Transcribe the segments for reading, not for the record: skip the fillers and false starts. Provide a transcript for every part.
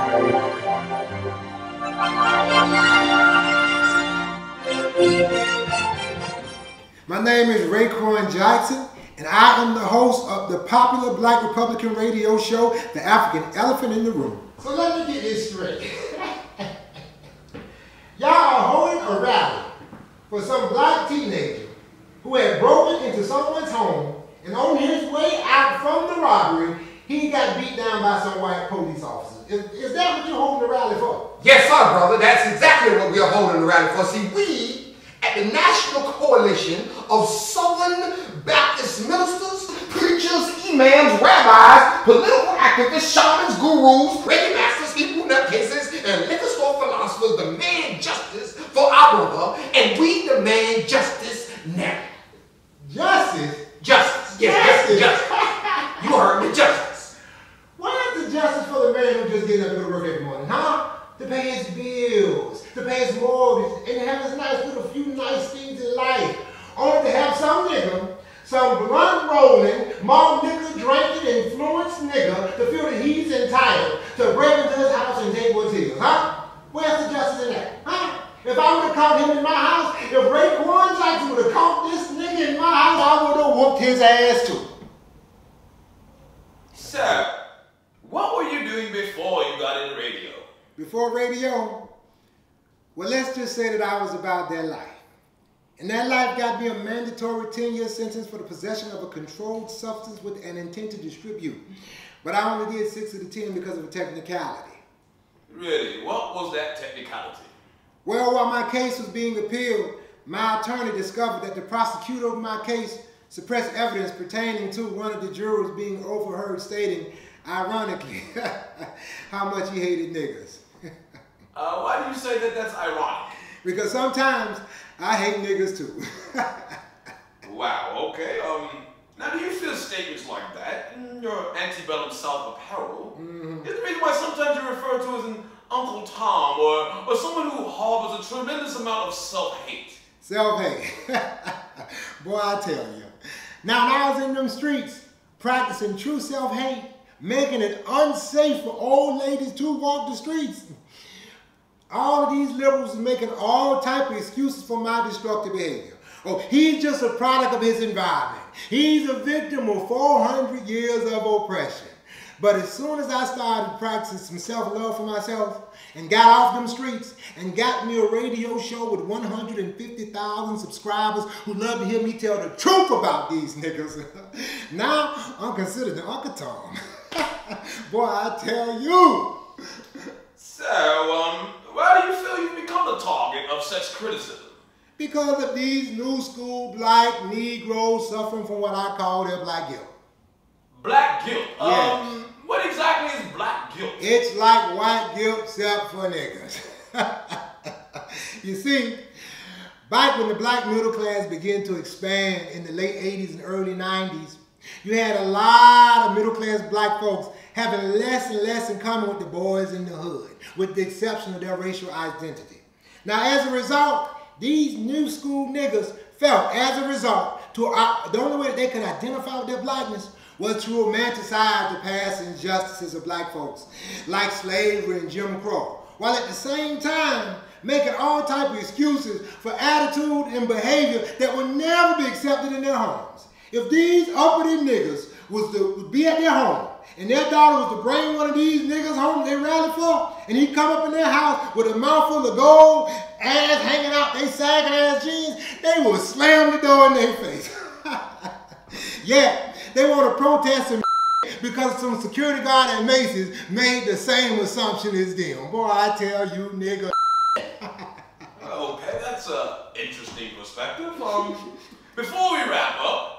My name is Jackson, and I am the host of the popular Black Republican radio show, The African Elephant in the Room. So let me get this straight. Y'all are holding a rally for some black teenager who had broken into someone's home, and on his way out from the robbery, he got beat down by some white police officers. Is that what you're holding the rally for? Yes, sir, brother. That's exactly what we are holding the rally for. See, we at the National Coalition of Southern Baptist ministers, preachers, imams, rabbis, political activists, shamans, gurus, Reiki masters, Hebrew nutcases, and liquor store philosophers demand justice for our brother, and we demand justice now. Justice? Justice. Yes, justice. You heard me, justice. Why is the justice for the man who just getting up to go to work every morning, huh? To pay his bills, to pay his mortgage, and to have his nice little few nice things in life. Only to have some nigga, some blunt rolling, malt liquor drinking, influenced nigga to feel that he's entitled to break into his house and take what's his, huh? Where's the justice in that, huh? If I would have caught him in my house, if Ronald Jackson would have caught this nigga in my house, I would have whooped his ass too. Sir, what were you doing before you got in radio? Before radio? Well, let's just say that I was about that life. And that life got me a mandatory 10-year sentence for the possession of a controlled substance with an intent to distribute. But I only did 6 of the 10 because of a technicality. Really? What was that technicality? Well, while my case was being appealed, my attorney discovered that the prosecutor of my case suppressed evidence pertaining to one of the jurors being overheard stating, ironically, how much he hated niggas. Why do you say that that's ironic? Because sometimes I hate niggas too. Wow, okay. Now do you feel statements like that in your antebellum South apparel is the reason why sometimes you're referred to as an Uncle Tom or someone who harbors a tremendous amount of self-hate? Self-hate. Boy, I tell you. Now, when I was in them streets practicing true self-hate, making it unsafe for old ladies to walk the streets, all of these liberals are making all type of excuses for my destructive behavior. Oh, he's just a product of his environment. He's a victim of 400 years of oppression. But as soon as I started practicing some self-love for myself and got off them streets and got me a radio show with 150,000 subscribers who love to hear me tell the truth about these niggas, now I'm considered the Uncle Tom. Boy, I tell you. So, why do you feel you've become the target of such criticism? Because of these new school black Negroes suffering from what I call their black guilt. Black guilt? Yes. What exactly is black guilt? It's like white guilt except for niggas. You see, back when the black middle class began to expand in the late 80s and early 90s, you had a lot of middle class black folks having less and less in common with the boys in the hood, with the exception of their racial identity. Now, as a result, these new school niggas felt, as a result, the only way that they could identify with their blackness was to romanticize the past injustices of black folks, like slavery and Jim Crow, while at the same time making all type of excuses for attitude and behavior that would never be accepted in their homes. If these uppity niggas was to be at their home and their daughter was to bring one of these niggas home they rallied for, and he come up in their house with a mouthful of gold, ass hanging out, they sagging ass jeans, they would slam the door in their face. Yeah, they want to protest and because some security guard at Macy's made the same assumption as them. Boy, I tell you, nigga. Okay, that's an interesting perspective. Before we wrap up,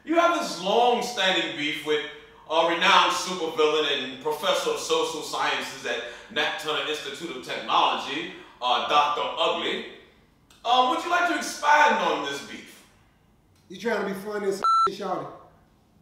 you have this long-standing beef with a renowned supervillain and professor of social sciences at Nat Turner Institute of Technology, Dr. Ugly. Would you like to expand on this beef? You trying to be funny as shawty?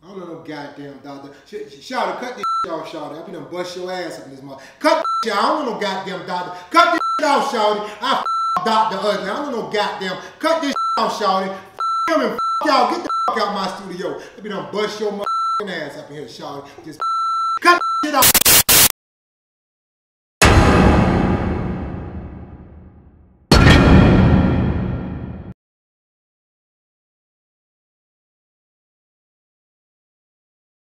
I don't know no goddamn doctor. Shawty, cut this off, shawty. I be done bust your ass up in this mother. Cut this shit. I don't know no goddamn doctor. Cut this off, shawty. I Dr. Ugly. I don't know no goddamn. Cut this off, shawty. Him and y'all. Get the out my studio. I be done bust your ass up in here, shawty. Just cut this shit off.